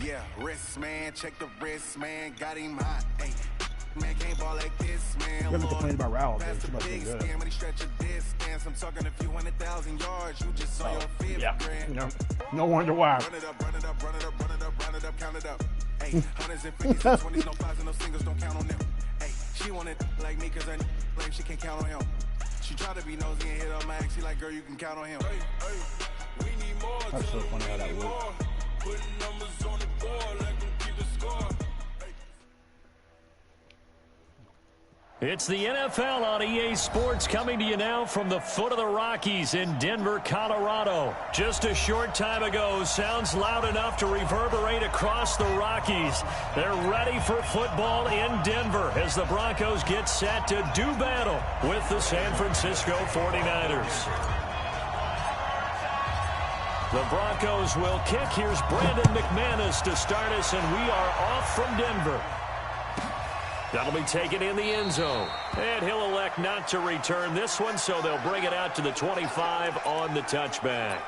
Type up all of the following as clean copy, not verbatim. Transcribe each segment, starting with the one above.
Yeah, wrist man, check the wrist man, got him hot. Hey, man can't ball like this, man. You haven't complained about Raul, That's dude. a big scam, but he stretch a distance. I'm talking a few 100,000 yards. You just saw your fifth grand. Yeah. No wonder why. Run it up, run it up, run it up, run it up, run it up, count it up. Hey, hundreds and fifties and 20s, no fives and no singles, don't count on them. Hey, she wanted like me cause I claim she can't count on him. She tried to be nosy and hit on Max. She like, girl, you can count on him. We need more. That's so funny how that works. Putting numbers on the board, let them keep the score. It's the NFL on EA Sports coming to you now from the foot of the Rockies in Denver, Colorado. Just a short time ago, sounds loud enough to reverberate across the Rockies. They're ready for football in Denver as the Broncos get set to do battle with the San Francisco 49ers. The Broncos will kick. Here's Brandon McManus to start us, and we are off from Denver. That'll be taken in the end zone. And he'll elect not to return this one, so they'll bring it out to the 25 on the touchback.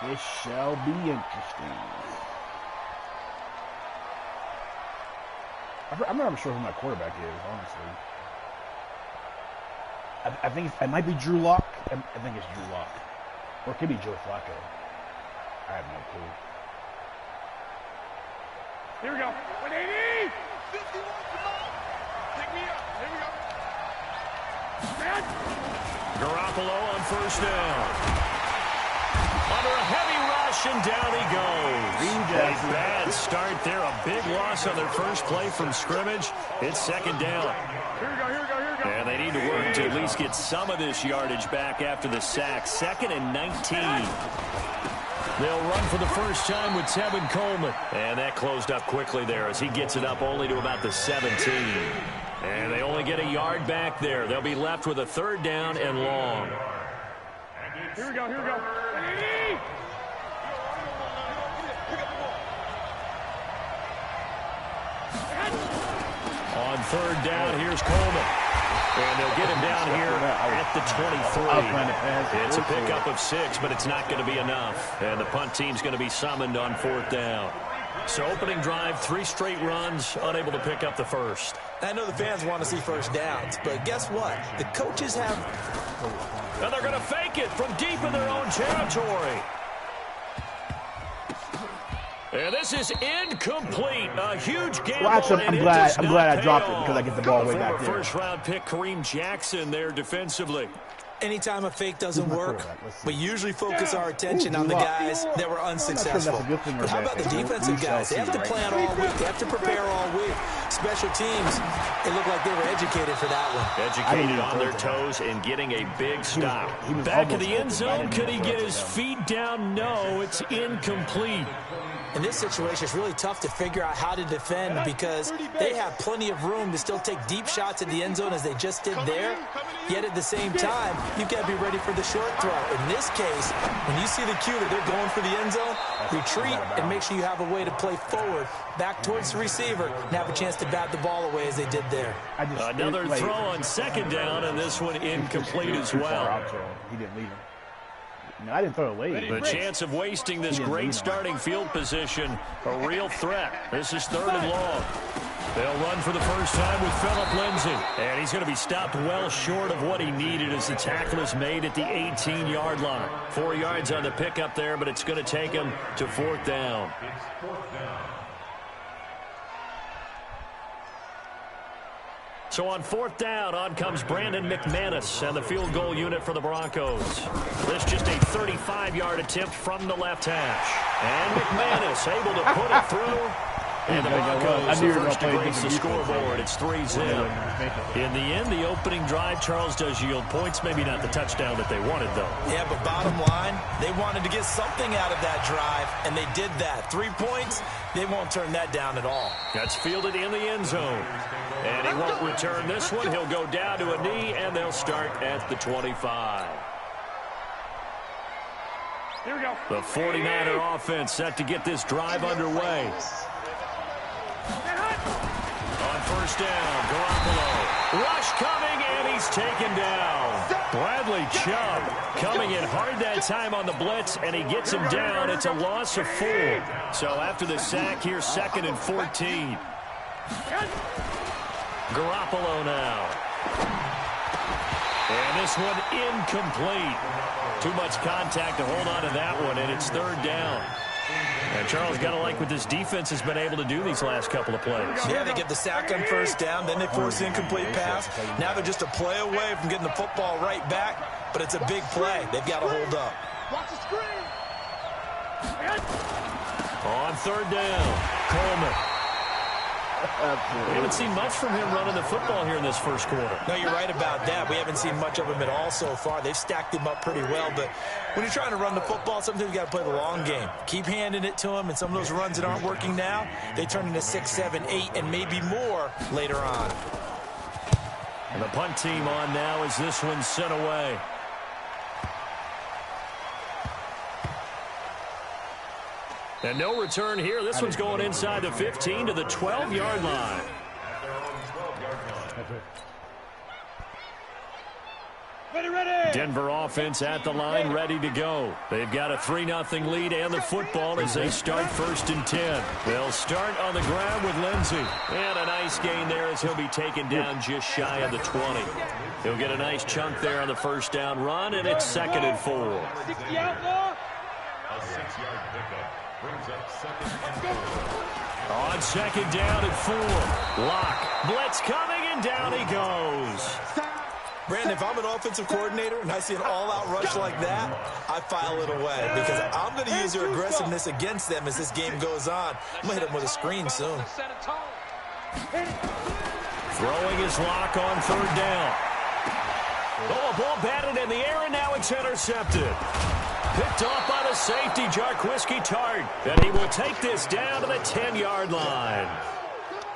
This shall be interesting. I'm not even sure who my quarterback is, honestly. I think it might be Drew Lock. I think it's Drew Lock. Or it could be Joe Flacco. I have no clue. Here we go. 180! 51, come on! Pick me up. Here we go. Garoppolo on first down. Under a heavy rush, and down he goes. A bad start there. A big loss on their first play from scrimmage. It's second down. Here we go, here we go, here we go. And they need to work to at least get some of this yardage back after the sack. 2nd and 19. They'll run for the first time with Tevin Coleman. And that closed up quickly there as he gets it up only to about the 17. And they only get a yard back there. They'll be left with a 3rd down and long. Here we go, here we go. On 3rd down, here's Coleman. And they'll get him down here at the 23. It's a pickup of 6, but it's not going to be enough. And the punt team's going to be summoned on 4th down. So opening drive, 3 straight runs, unable to pick up the first. I know the fans want to see first downs, but guess what? The coaches have... And they're going to fake it from deep in their own territory. And this is incomplete. A huge gamble. Well, actually, I'm glad I dropped it because I get the ball way back there. First-round pick Kareem Jackson there defensively. Anytime a fake doesn't work, we usually focus our attention on the guys that were unsuccessful. But how about the defensive guys? They have to plan all week. They have to prepare all week. Special teams, it looked like they were educated for that one. Educated on their toes and getting a big stop. Back in the end zone, could he get his feet down? No, it's incomplete. In this situation, it's really tough to figure out how to defend because they have plenty of room to still take deep shots at the end zone as they just did there. Yet at the same time, you've got to be ready for the short throw. In this case, when you see the cue that they're going for the end zone, retreat and make sure you have a way to play forward, back towards the receiver, and have a chance to bat the ball away as they did there. Another throw on 2nd down, and this one incomplete as well. He didn't leave him. No, I didn't throw it late. The chance of wasting this great starting field position, a real threat. This is 3rd and long. They'll run for the first time with Phillip Lindsay. And he's going to be stopped well short of what he needed as the tackle is made at the 18-yard line. 4 yards on the pickup there, but it's going to take him to 4th down. So on 4th down, on comes Brandon McManus and the field goal unit for the Broncos. This just a 35-yard attempt from the left hash. And McManus able to put it through. And the Broncos the first to grace the scoreboard. It's 3-0. In the end, the opening drive, Charles, does yield points. Maybe not the touchdown that they wanted, though. Yeah, but bottom line, they wanted to get something out of that drive, and they did that. 3 points, they won't turn that down at all. That's fielded in the end zone. And he won't return this one. He'll go down to a knee, and they'll start at the 25. Here we go. The 49er offense set to get this drive underway. On first down, Garoppolo. Rush coming, and he's taken down. Bradley Chubb coming in hard that time on the blitz, and he gets him down. It's a loss of 4. So after the sack, here's 2nd and 14. Garoppolo now. And this one incomplete. Too much contact to hold on to that one, and it's 3rd down. And Charles, got to like what this defense has been able to do these last couple of plays. Yeah, they get the sack on 1st down, then they force the incomplete pass. Now they're just a play away from getting the football right back, but it's a big play. They've got to hold up. On 3rd down, Coleman. We haven't seen much from him running the football here in this first quarter. No, you're right about that. We haven't seen much of him at all so far. They've stacked him up pretty well, but when you're trying to run the football, sometimes you got to play the long game. Keep handing it to him, and some of those runs that aren't working now, they turn into 6, 7, 8, and maybe more later on. And the punt team on now as this one's sent away. And no return here. This one's going inside the 15 to the 12-yard line. Denver offense at the line, ready to go. They've got a 3-0 lead and the football as they start 1st and 10. They'll start on the ground with Lindsey. And a nice gain there as he'll be taken down just shy of the 20. He'll get a nice chunk there on the 1st down run, and it's 2nd and 4. A 6-yard pickup. Brings up 2nd and 4. On 2nd down and 4. Lock. Blitz coming, and down he goes. Brandon, if I'm an offensive coordinator and I see an all-out rush like that, I file it away because I'm going to use their aggressiveness against them as this game goes on. I'm going to hit them with a screen soon. Throwing his Lock on 3rd down. Oh, a ball batted in the air, and now it's intercepted. Picked off by the safety, Jarquiski Tart. And he will take this down to the 10-yard line.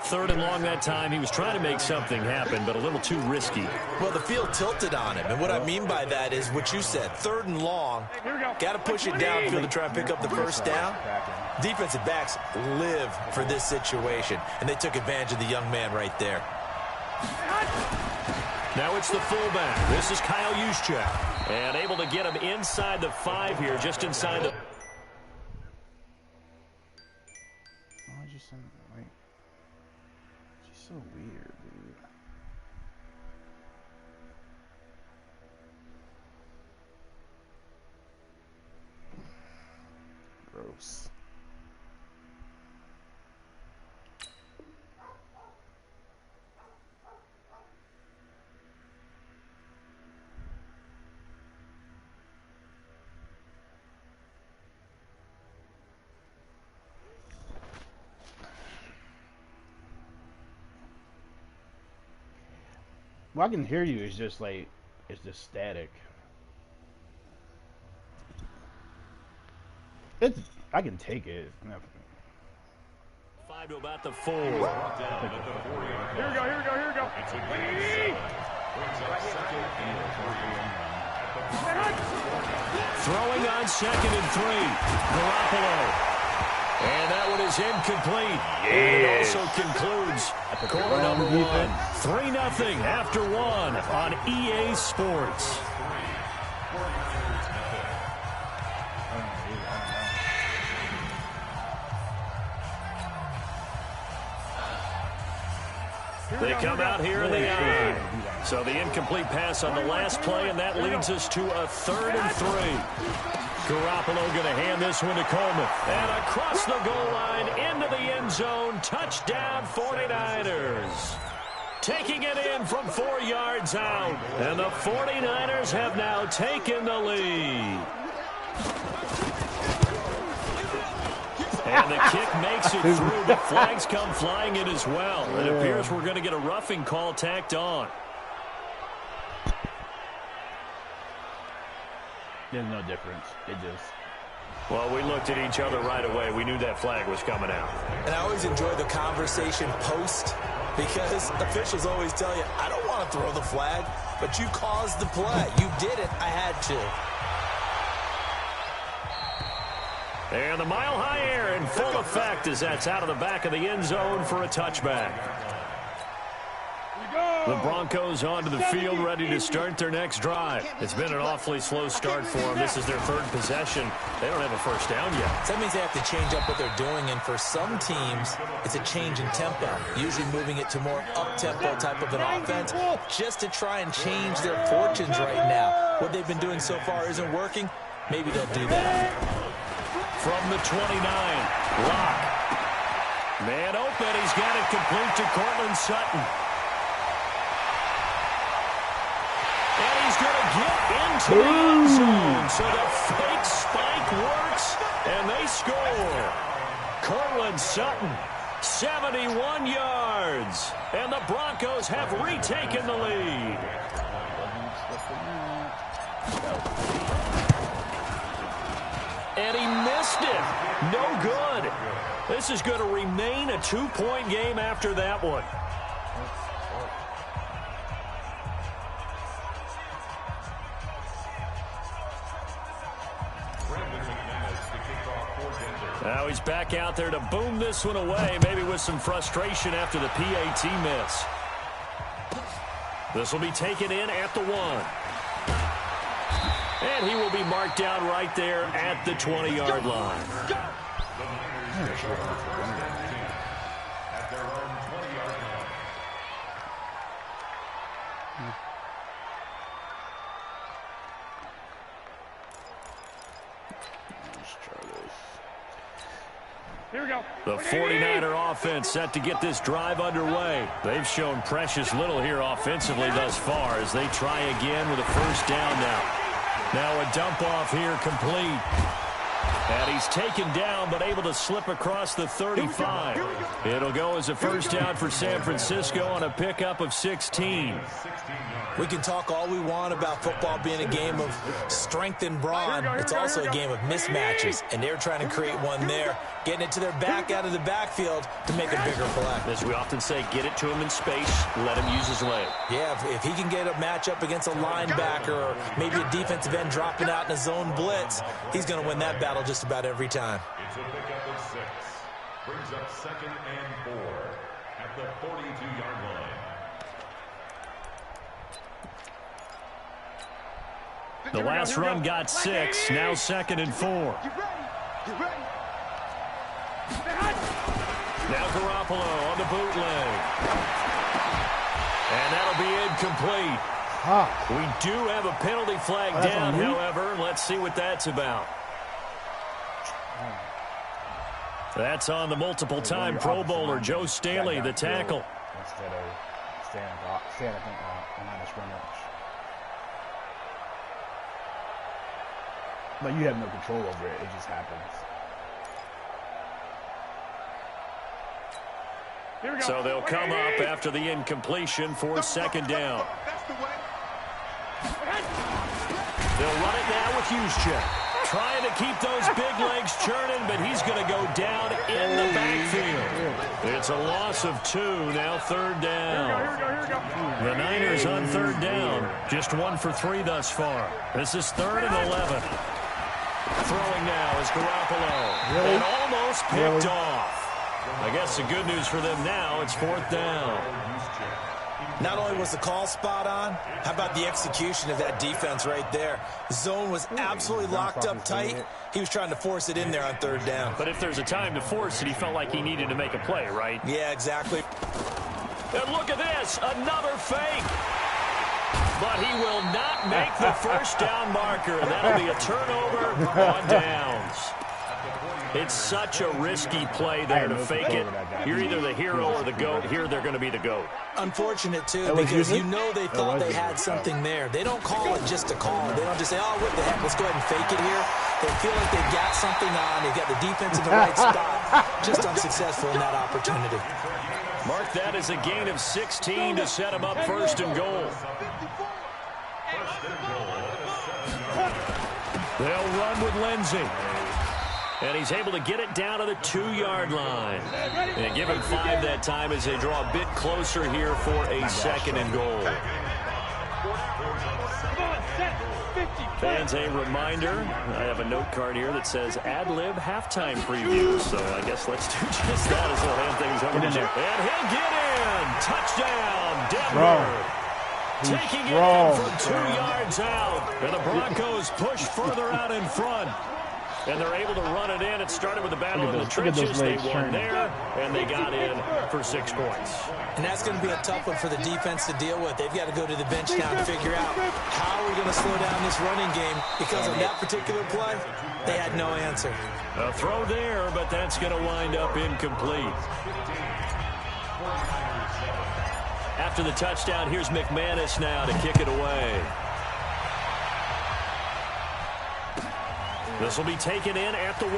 3rd and long that time. He was trying to make something happen, but a little too risky. Well, the field tilted on him, and what I mean by that is what you said. 3rd and long, got to push it downfield to try and pick up the 1st down. Defensive backs live for this situation, and they took advantage of the young man right there. Now it's the fullback. This is Kyle Juszczyk. And able to get him inside the 5 here, just inside the... She's so weird, dude. Gross. Well, I can hear you. It's just like, it's just static. I can take it. No. 5 to about the 4. Here we go, here we go, here we go. Throwing on 2nd and 3. Garoppolo. And that one is incomplete. Yes. And it also concludes quarter number 1. 3-0 after 1 on EA Sports. They come out here in the eye. So the incomplete pass on the last play, and that leads us to a 3rd and 3. Garoppolo going to hand this one to Coleman. And across the goal line, into the end zone. Touchdown, 49ers. Taking it in from 4 yards out. And the 49ers have now taken the lead. And the kick makes it through, but flags come flying in as well. It appears we're going to get a roughing call tacked on. There's no difference. It just... Well, we looked at each other right away. We knew that flag was coming out. And I always enjoy the conversation post because officials always tell you, I don't want to throw the flag, but you caused the play. You did it. I had to. And the mile-high air in full effect as that's out of the back of the end zone for a touchback. Here we go. The Broncos onto the field, ready to start their next drive. It's been an awfully slow start for them. This is their third possession. They don't have a first down yet. So that means they have to change up what they're doing, and for some teams, it's a change in tempo, usually moving it to more up-tempo type of an offense just to try and change their fortunes right now. What they've been doing so far isn't working. Maybe they'll do that. From the 29, Locke. Man open, he's got it complete to Cortland Sutton. And he's going to get into the end zone. So the fake spike works, and they score. Cortland Sutton, 71 yards. And the Broncos have retaken the lead. And he missed it. No good. This is going to remain a 2-point game after that one. Now he's back out there to boom this one away, maybe with some frustration after the PAT miss. This will be taken in at the 1. And he will be marked down right there at the 20-yard line. At their own 20-yard line. Here we go. The 49er offense set to get this drive underway. They've shown precious little here offensively thus far as they try again with a first down now. Now a dump off here complete. And he's taken down but able to slip across the 35. It'll go as a first down for San Francisco on a pickup of 16. We can talk all we want about football being a game of strength and brawn. It's also a game of mismatches, and they're trying to create one there, getting it to their back out of the backfield to make a bigger play. As we often say, get it to him in space, let him use his leg. Yeah, if he can get a matchup against a linebacker or maybe a defensive end dropping out in a zone blitz, he's going to win that battle just about every time. It's a pickup of 6. Brings up 2nd and 4 at the 42-yard line. The last run got 6, now 2nd and 4. Now Garoppolo on the bootleg. And that'll be incomplete. We do have a penalty flag down, however. Let's see what that's about. That's on the multiple-time Pro Bowler, Joe Staley, the tackle. Instead of staying, I think, on line of scrimmage. But you have no control over it. It just happens. Here we go. So they'll come up after the incompletion for 2nd down. They'll run it now with Juszczyk. Trying to keep those big legs churning, but he's going to go down in the backfield. It's a loss of 2, now 3rd down. The Niners on 3rd down. Just 1 for 3 thus far. This is 3rd and 11. Throwing now is Garoppolo. Really? And almost picked off. I guess the good news for them now, it's 4th down. Not only was the call spot on, how about the execution of that defense right there? Zone was absolutely locked up tight. He was trying to force it in there on 3rd down. But if there's a time to force it, he felt like he needed to make a play, right? Yeah, exactly. And look at this, another fake. But he will not make the first down marker. That'll be a turnover on downs. It's such a risky play there to fake it. You're either the hero or the GOAT. Here they're going to be the GOAT. Unfortunate, too, because you know they thought they had something there. They don't call it just a call. They don't just say, oh, what the heck, let's go ahead and fake it here. They feel like they've got something on. They've got the defense in the right spot. Just unsuccessful in that opportunity. Mark that as a gain of 16 to set him up 1st and goal. They'll run with Lindsey. And he's able to get it down to the 2-yard line. And give him 5 that time as they draw a bit closer here for a 2nd and goal. Fans, a reminder, I have a note card here that says ad-lib halftime preview. So I guess let's do just that as we'll hand things over to Jim. And he'll get in. Touchdown, Denver. Taking it in from 2 yards out. And the Broncos push further out in front. And they're able to run it in. It started with a battle in the trenches. They won there, and they got in for 6 points. And that's going to be a tough one for the defense to deal with. They've got to go to the bench now and figure out how are we going to slow down this running game. Because on that particular play, they had no answer. A throw there, but that's going to wind up incomplete. After the touchdown, here's McManus now to kick it away. This will be taken in at the 1.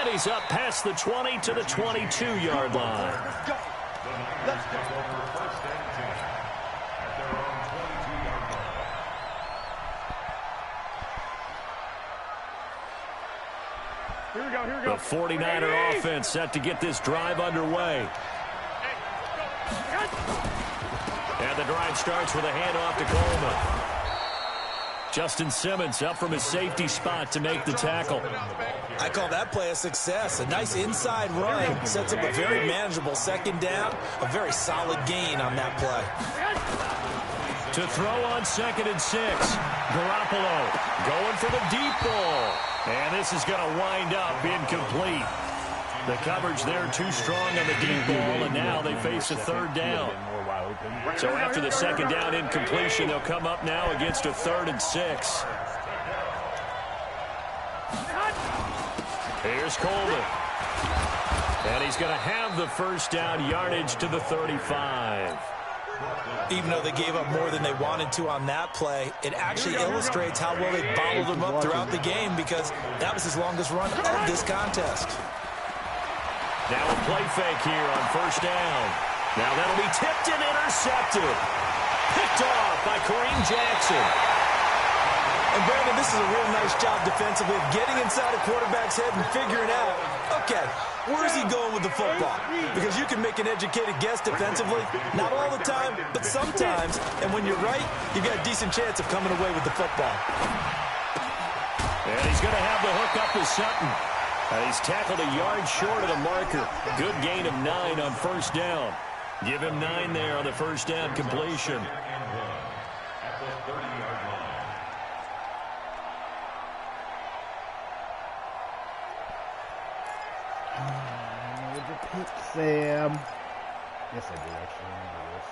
And he's up past the 20 to the 22-yard line. Let's go. First and 10 at their own 22-yard line. Here we go. The 49er offense set to get this drive underway. And the drive starts with a handoff to Coleman. Justin Simmons up from his safety spot to make the tackle. I call that play a success. A nice inside run sets up a very manageable second down. A very solid gain on that play. To throw on 2nd and 6. Garoppolo going for the deep ball. And this is going to wind up incomplete. The coverage there too strong on the deep ball, and now they face a 3rd down. So after the 2nd down incompletion, they'll come up now against a 3rd and 6. Here's Coleman. And he's going to have the 1st down, yardage to the 35. Even though they gave up more than they wanted to on that play, it actually illustrates how well they bottled them up throughout the game, because that was his longest run of this contest. Now a play fake here on 1st down. Now that'll be tipped and intercepted. Picked off by Kareem Jackson. And Brandon, this is a real nice job defensively of getting inside a quarterback's head and figuring out, okay, where is he going with the football? Because you can make an educated guess defensively. Not all the time, but sometimes. And when you're right, you've got a decent chance of coming away with the football. And he's going to have the hook up to Sutton. He's tackled a yard short of the marker. Good gain of 9 on 1st down. Give him 9 there on the 1st down completion. At the 30-yard line. Sam. Yes, I do actually remember this.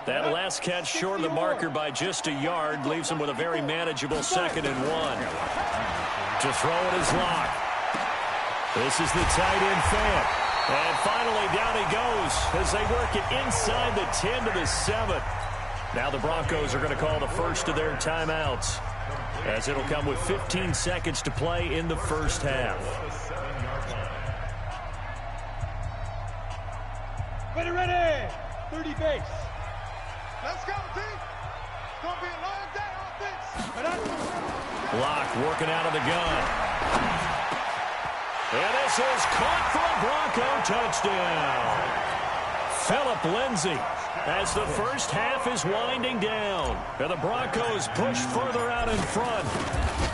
That last catch short of the marker by just a yard leaves him with a very manageable 2nd and 1. To throw it is Locke. This is the tight end Fant. And finally down he goes as they work it inside the 10 to the 7. Now the Broncos are going to call the first of their timeouts, as it'll come with 15 seconds to play in the 1st half. Ready. 30 base. Let's go, team. It's going to be a long day on offense. Locke working out of the gun. And this is caught for a Bronco touchdown. Phillip Lindsay, as the 1st half is winding down. And the Broncos push further out in front.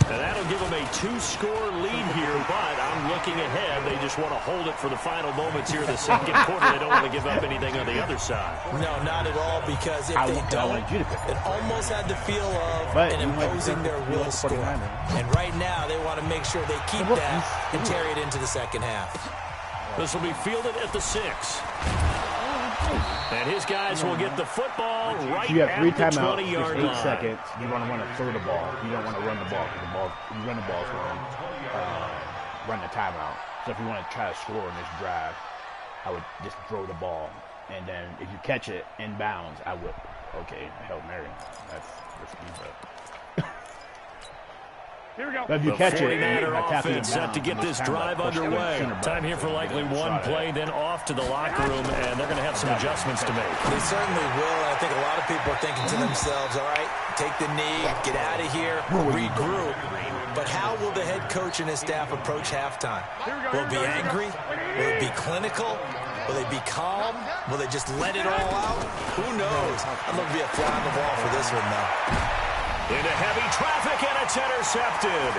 And that'll give them a 2-score lead here, but I'm looking ahead. They just want to hold it for the final moments here in the 2nd quarter. They don't want to give up anything on the other side. No, not at all, because if they don't, it almost had the feel of an imposing their will score. And right now, they want to make sure they keep that and carry it into the 2nd half. This will be fielded at the 6. And his guys will get the football right you have at 3 the timeouts, 20-yard just 8 line. seconds. You want to throw the ball. You don't want to run the ball, because you run the ball for run the timeout. So if you want to try to score in this drive, I would just throw the ball. And then if you catch it in bounds, I would, okay, Hail Mary. That's risky, but... Here we go. But if you catch it, 49er attack offense set to get this drive underway. Time here for likely one play, then off to the locker room, and they're going to have some adjustments to make. They certainly will, and I think a lot of people are thinking to themselves, all right, take the knee, get out of here, regroup. But how will the head coach and his staff approach halftime? Will it be angry? Will it be clinical? Will they be calm? Will they just let it all out? Who knows? I'm going to be a fly on the wall for this one, though. Into heavy traffic, and it's intercepted.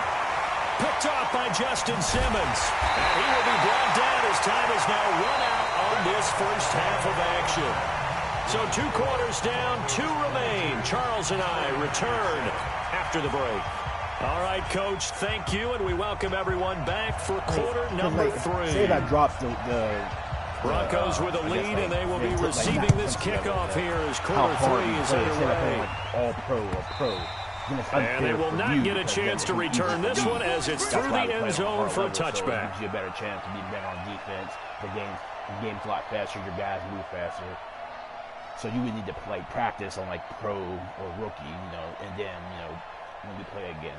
Picked off by Justin Simmons. And he will be brought down as time is now run out on this first half of action. So 2 quarters down, 2 remain. Charles and I return after the break. All right, Coach, thank you, and we welcome everyone back for quarter number 3. Say if I dropped the Broncos with a lead, and they will be receiving this kickoff here as quarter 3 is underway. All-pro or pro. And they will not get a chance to return this one as it's through the end zone for a touchback. It gives you a better chance to be better on defense. The game's a lot faster. Your guys move faster. So you would need to practice on pro or rookie, and then when we play again.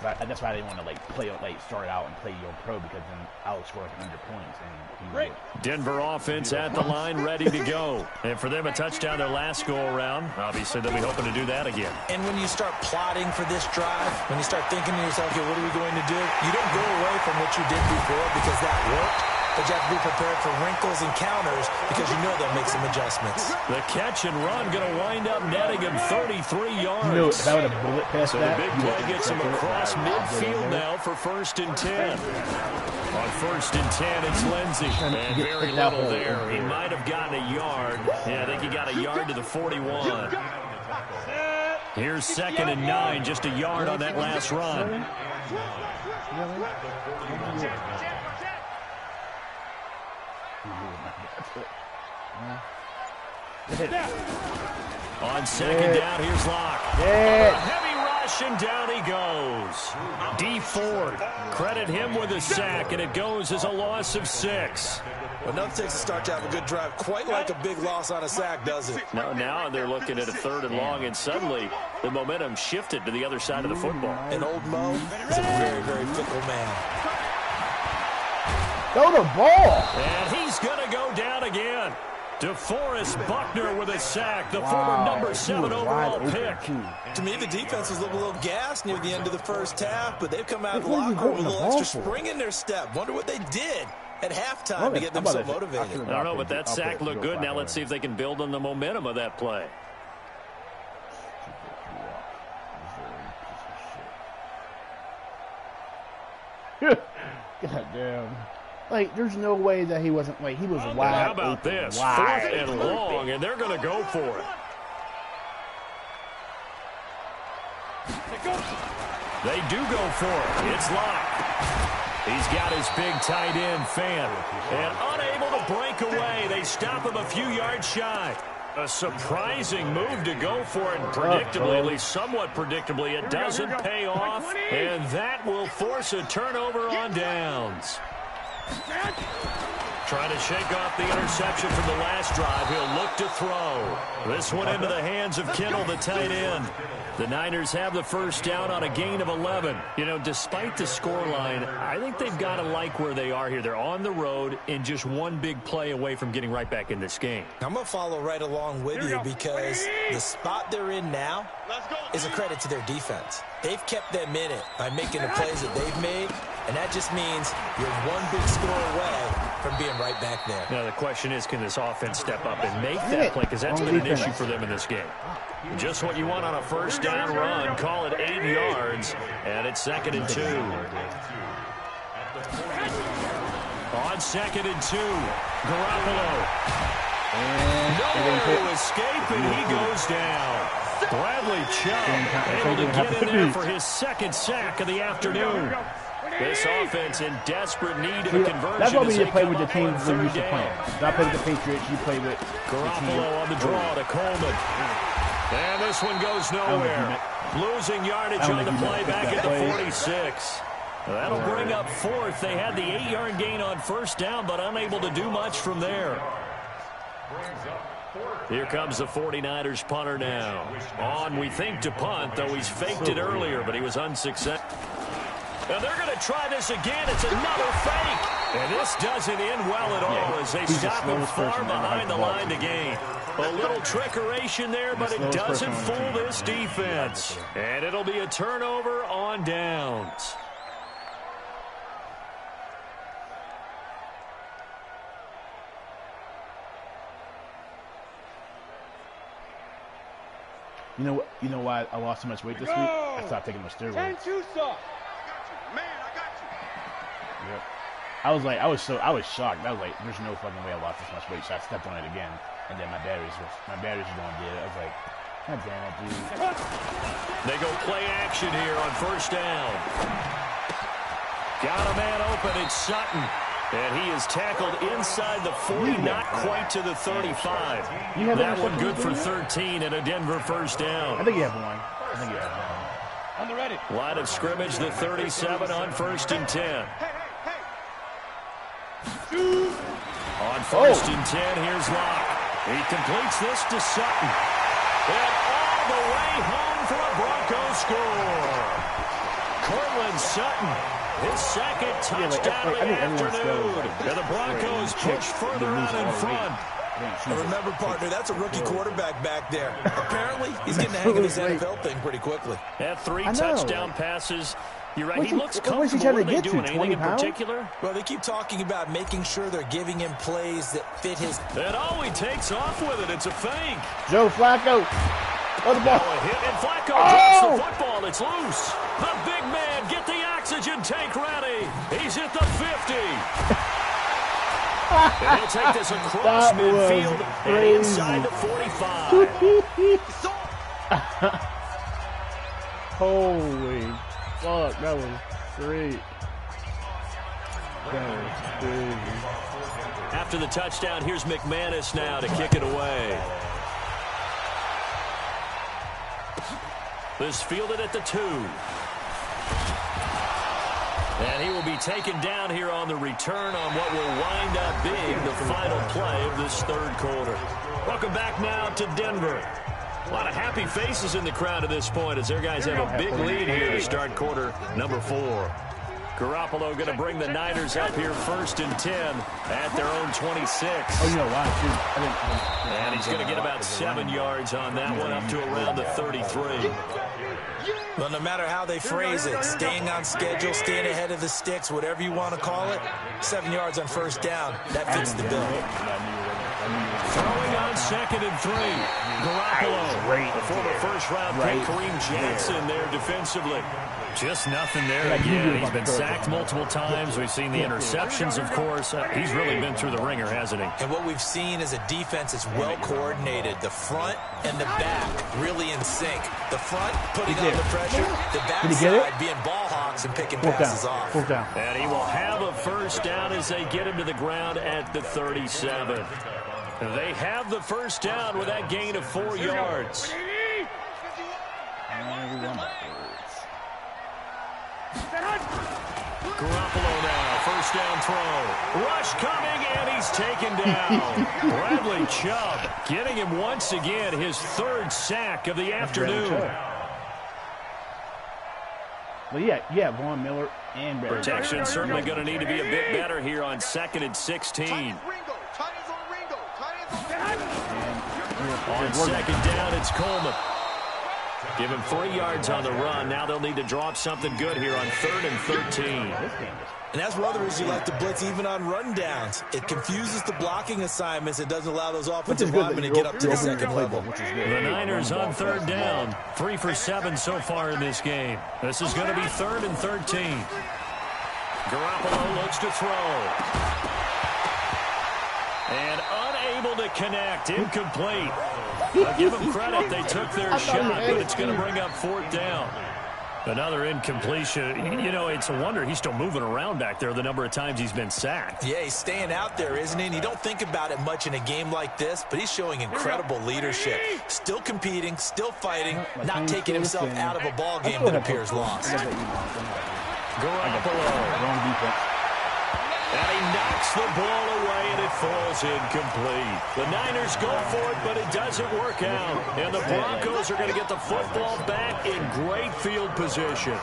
That's why I didn't want to start out and play your pro, because then I'll score 100 points. And Denver offense at the line, ready to go. And for them, a touchdown their last go-around. Obviously, they'll be hoping to do that again. And when you start plotting for this drive, when you start thinking to yourself, okay, what are we going to do? You don't go away from what you did before because that worked. But you have to be prepared for wrinkles and counters because you know they'll make some adjustments. The catch and run going to wind up netting him 33 yards. If I would have bullet past so the big play gets him across midfield now for 1st and 10. On 1st and 10, it's Lindsey. And very little there. He might have gotten a yard. Yeah, I think he got a yard to the 41. Here's 2nd and 9, just a yard on that last run. On 2nd down, here's Locke. A heavy rush, and down he goes. D Ford, credit him with a sack, and it goes as a loss of 6. Well, nothing takes a start to have a good drive quite like a big loss on a sack, does it? No, now they're looking at a 3rd and long, and suddenly the momentum shifted to the other side of the football. And old Mo is a very, very fickle man. Throw the ball. And he's going to go down again. DeForest Buckner with a sack, the former number 7 overall pick. To me, the defense was looking a little gassed near the end of the first half, but they've come out of the locker room with a little extra spring in their step. Wonder what they did at halftime to get them so motivated. I don't know, but that sack looked good. Now let's see if they can build on the momentum of that play. God damn. There's no way that he wasn't, he was wide. How about this? 4th and long, and they're going to go for it. They do go for it. It's Locke. He's got his big tight end, Fan, and unable to break away. They stop him a few yards shy. A surprising move to go for it, and predictably, at least somewhat predictably, it doesn't pay off, and that will force a turnover on downs. Trying to shake off the interception from the last drive. He'll look to throw. This one into the hands of Kittle, the tight end. The Niners have the first down on a gain of 11. Despite the scoreline, I think they've got to like where they are here. They're on the road and just one big play away from getting right back in this game. I'm going to follow right along with you because the spot they're in now is a credit to their defense. They've kept them in it by making the plays that they've made, and that just means you're one big score away from being right back there. Now, the question is, can this offense step up and make that play? Because that's been an issue for them in this game. Just what you want on a first down run. Call it 8 yards, and it's 2nd and 2. On 2nd and 2, Garoppolo. Nowhere to escape, and he goes down. Bradley Chubb able to get in there for his 2nd sack of the afternoon. This offense in desperate need of a conversion. That's what we need to play with the teams we're used to playing. Not play with the Patriots, you play with Garoppolo on the draw to Coleman. And this one goes nowhere. Losing yardage on the play back at the 46. That'll bring up 4th. They had the 8-yard gain on first down, but unable to do much from there. Here comes the 49ers punter now. On, we think, to punt, though he's faked it earlier, but he was unsuccessful. And they're going to try this again. It's another fake. And this doesn't end well at all as they stop him far behind the line to gain. A little trickeration there, but it doesn't fool this defense. And it'll be a turnover on downs. You know why I lost so much weight this week? I stopped taking those steroids. 10 too soft. Man, I got you. Yep. I was shocked. I was like, there's no fucking way I lost this much weight. So I stepped on it again, and then my batteries were going dead. I was like, God damn it, dude. They go play action here on first down. Got a man open. It's Sutton. And he is tackled inside the 40, not quite to the 35. That one good for 13 and a Denver first down. I think you have one. On the ready. Line of scrimmage, the 37 on first and 10. On first and 10, here's Locke. He completes this to Sutton. And all the way home for a Broncos score. Cortland Sutton, his second touchdown of the afternoon. And the Broncos push further out in front. And remember, partner, that's a rookie quarterback back there. Apparently, he's getting the hang of this NFL thing pretty quickly. Had 3 touchdown passes. You're right. He looks comfortable. What's he trying to What are they get to, doing? 20 Anything in pounds? particular? Well, they keep talking about making sure they're giving him plays that fit his... And oh, he takes off with it. It's a fake. Joe Flacco. Oh, the ball. Now a hit, and Flacco drops the football. It's loose. The big man, get the oxygen tank ready. He's at the 50. And he'll take this across midfield and inside the 45. Holy fuck, that was great. That was crazy. After the touchdown, here's McManus now to kick it away. This fielded at the 2. And he will be taken down here on the return on what will wind up being the final play of this third quarter. Welcome back now to Denver. A lot of happy faces in the crowd at this point as their guys have a big lead here to start quarter number 4. Garoppolo going to bring the Niners up here first and 10 at their own 26. Oh, you know why, too? And he's going to get about 7 yards on that one up to around the 33. Well, no matter how they phrase it, staying on schedule, staying ahead of the sticks, whatever you want to call it, 7 yards on first down, that fits the bill. Throwing on second and 3. Garoppolo, the former first-round pick, Kareem Jackson there defensively. Just nothing there again. He's been sacked multiple times. We've seen the interceptions, of course. He's really been through the ringer, hasn't he? And what we've seen is a defense that's well coordinated. The front and the back really in sync. The front putting on the pressure. The backside being ball hawks and picking passes off. And he will have a first down as they get him to the ground at the 37. They have the first down with that gain of 4 yards. Garoppolo now, first down throw. Rush coming, and he's taken down. Bradley Chubb getting him once again, his 3rd sack of the afternoon. Well, yeah, Vaughn Miller and Bradley. Protection certainly going to need to be a bit better here on 2nd and 16. On second down, it's Coleman. Give him 3 yards on the run. Now they'll need to drop something good here on 3rd and 13. And that's one of the reasons you like to blitz even on rundowns. It confuses the blocking assignments. It doesn't allow those offensive linemen to get up to the second level. The Niners on 3rd down. 3 for 7 so far in this game. This is going to be 3rd and 13. Garoppolo looks to throw. And unable to connect. Incomplete. I'll give them credit. They took their shot, but it's going to bring up 4th down. Another incompletion. You know, it's a wonder he's still moving around back there the number of times he's been sacked. Yeah, he's staying out there, isn't he? And you don't think about it much in a game like this, but he's showing incredible leadership. Still competing, still fighting, not taking himself out of a ball game that appears lost. Garoppolo. Wrong defense. And he knocks the ball away, and it falls incomplete. The Niners go for it, but it doesn't work out. And the Broncos are going to get the football back in great field position.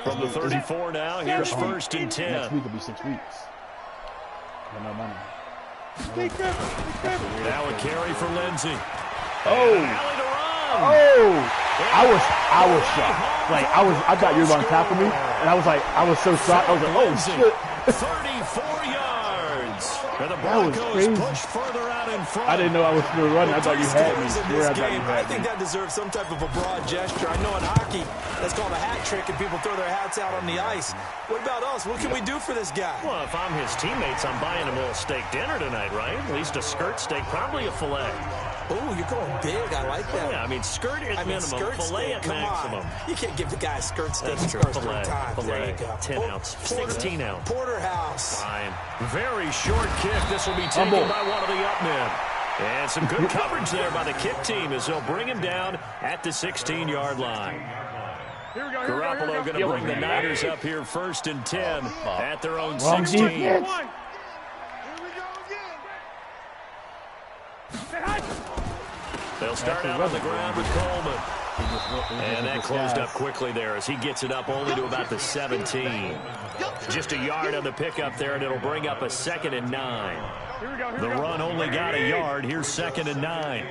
From the 34 now, here's 1st and 10. Next week will be 6 weeks. No money. Now a carry for Lindsey. Oh! Alley to run. Oh! I was shocked. Like, I thought you were on top of me, and I was so shocked. I was like, oh, shit. 34 yards. yards. And the That was Broncos crazy. push further out in front. I didn't know I was still running. I thought you had me. In Swear this I thought you game, I had think me. that deserves some type of a broad gesture. I know in hockey, that's called a hat trick, and people throw their hats out on the ice. What about us? What can we do for this guy? Well, if I'm his teammates, I'm buying him a little steak dinner tonight, right? At least a skirt steak, probably a filet. Oh, you're going big. I like that. Yeah, I mean, skirt at minimum, skirt filet steak, at come maximum. on. You can't give the guy a skirt steak That's the true. first Filet, 3 times. There you go. 10 ounce, 16 ounce. Porterhouse. Fine. Very short kick. This will be taken by one of the up men. And some good coverage there by the kick team as they'll bring him down at the 16-yard line. Garoppolo going to bring the Niners up here 1st and 10 at their own 16. They'll start out on the ground with Coleman. And that closed up quickly there as he gets it up only to about the 17. Just a yard on the pickup there, and it'll bring up a 2nd and 9. The run only got a yard. Here's 2nd and 9.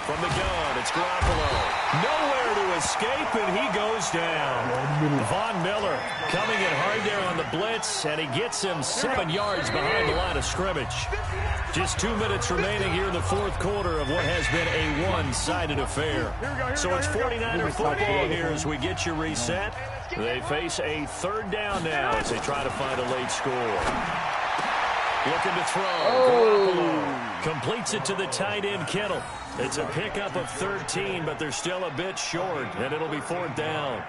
From the gun, it's Garoppolo. Nowhere to escape, and he goes down. Von Miller coming in hard there on the blitz, and he gets him 7 yards behind the line of scrimmage. Just 2 minutes remaining here in the 4th quarter of what has been a one-sided affair. So it's 49er football here as we get you reset. They face a 3rd down now as they try to find a late score. Looking to throw. Garoppolo completes it to the tight end, Kittle. It's a pickup of 13, but they're still a bit short, and it'll be 4th down.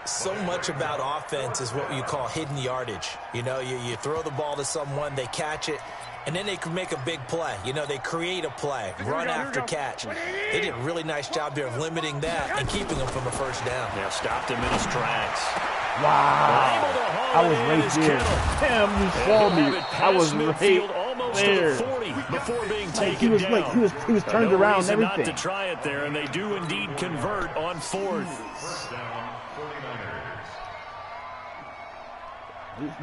So much about offense is what you call hidden yardage. You know, you throw the ball to someone, they catch it, and then they can make a big play. You know, they create a play, run after catch. They did a really nice job there of limiting that and keeping them from a 1st down. Yeah, stopped him in his tracks. Wow. I was right there. Damn, you saw me. I was right almost there. to the 40 before being Like, taken he was down. like he was turned No around and reason not everything. to try it there, and they do indeed convert on 4th.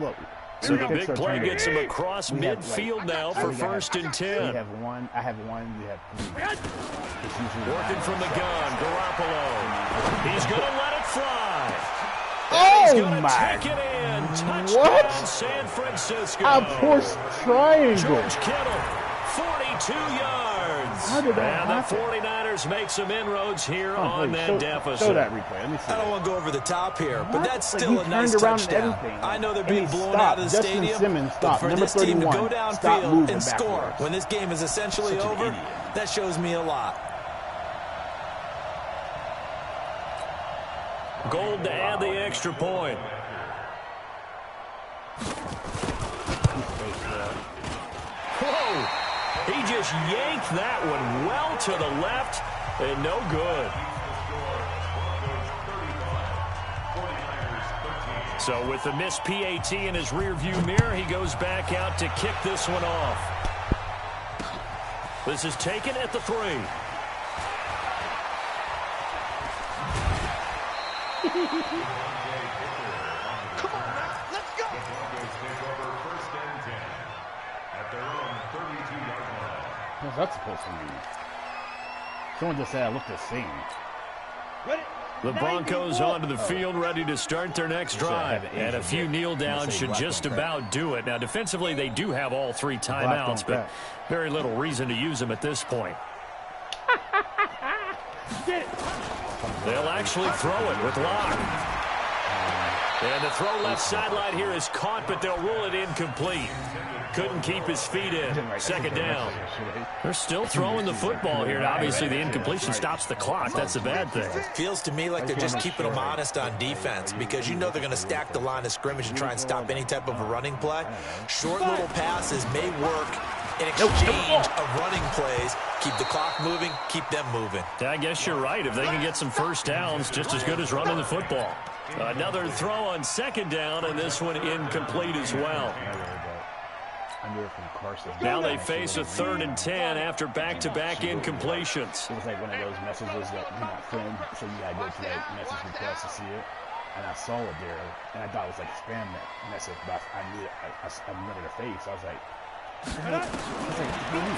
Look, So the big play gets him across midfield now for 1st and 10. We have one. I have one. We have 3. Working from the gun, Garoppolo. He's going to let it fly. Oh, He's going to my. take it in. Touchdown, What? San Francisco. A horse triangle. George Kittle, 42 yards. How did that and happen? the 49ers make some inroads here Oh, on wait, that show deficit. that replay. Let me see. I don't want to go over the top here, but What? that's Like, still he a nice turned around and touchdown. everything. I know they're And being he blown stopped. out of the Justin stadium, Simmons but stopped. for Number this team to 31 go stopped downfield moving and score backwards. when this game is essentially Such an over, idiot. that shows me a lot. Gold to add the extra point. Whoa! He just yanked that one well to the left and no good. So with the missed PAT in his rearview mirror, he goes back out to kick this one off. This is taken at the 3. Come on now, let's go. What's that supposed to mean? Someone just said I look the same. The Broncos onto the field, ready to start their next drive. And a few kneel downs should just about do it. Now, defensively, they do have all 3 timeouts, but very little reason to use them at this point. They'll actually throw it with Locke. And the throw left sideline here is caught, but they'll rule it incomplete. Couldn't keep his feet in. 2nd down. They're still throwing the football here. Obviously, the incompletion stops the clock. That's a bad thing. Feels to me like they're just keeping them honest on defense because you know they're going to stack the line of scrimmage and try and stop any type of a running play. Short little passes may work in exchange of running plays. Keep the clock moving, keep them moving. I guess you're right. If they can get some 1st downs, just as good as running the football. Another throw on 2nd down, and this one incomplete as well. Now they face a 3rd and 10 after back-to-back incompletions. It was like one of those messages that do not film, so you gotta go to that message request to see it. And I saw it there, and I thought it was like a spam message, but I knew it. I remembered the face. I was like,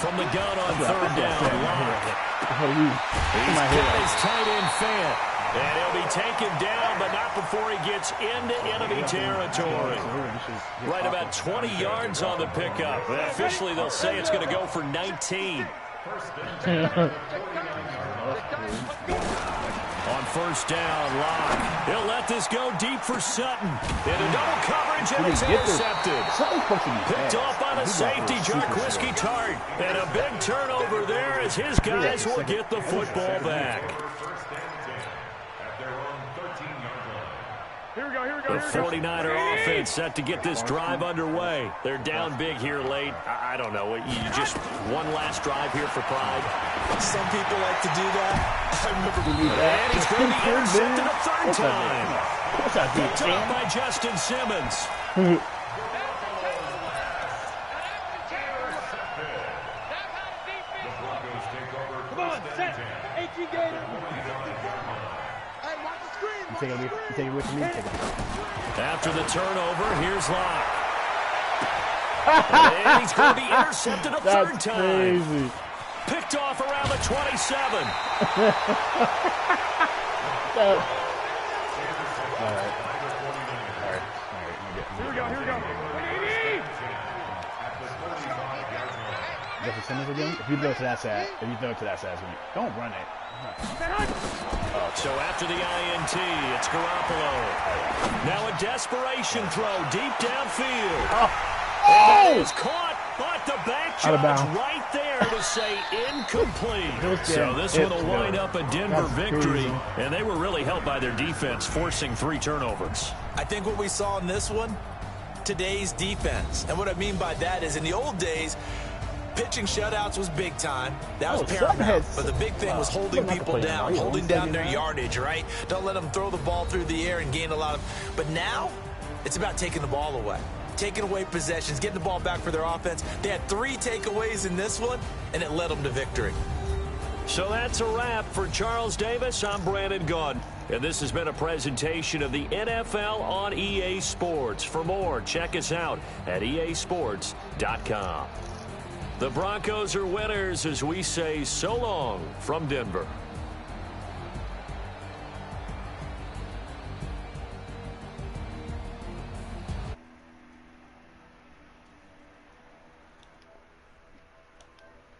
From the gun on 3rd down, Locke. He's He's got his tight end fan. And he'll be taken down, but not before he gets into enemy territory. Right about 20 yards on the pickup. Officially, they'll say it's going to go for 19. On first down, Locke. He'll let this go deep for Sutton. Into double coverage, and it's intercepted. Picked off by the safety, Jarquiski Tart. And a big turnover there as his guys will get the football back. The 49er offense set to get this drive underway. They're down big here late. I don't know. You just one last drive here for pride. Some people like to do that. I remember and he's going to be intercepted a third time. Picked up by Justin Simmons. Come on, set. 18 gator. Take it with me. After the turnover, here's Locke. And he's going to be intercepted a third time. Crazy. Picked off around the 27. Here we go. Justin Simmons again? If you throw it to that side, don't run it. So after the INT, it's Garoppolo. Now a desperation throw deep downfield. And it's caught, but the back judge right there to say incomplete. So this one will wind up a Denver victory. And they were really helped by their defense, forcing 3 turnovers. I think what we saw in this one, today's defense. And what I mean by that is in the old days, pitching shutouts was big time. That was paramount. But the big thing was holding people down, holding down their yardage, right? Don't let them throw the ball through the air and gain a lot of... But now, it's about taking the ball away. Taking away possessions, getting the ball back for their offense. They had 3 takeaways in this one, and it led them to victory. So that's a wrap for Charles Davis. I'm Brandon Gaudin. And this has been a presentation of the NFL on EA Sports. For more, check us out at easports.com. The Broncos are winners as we say so long from Denver.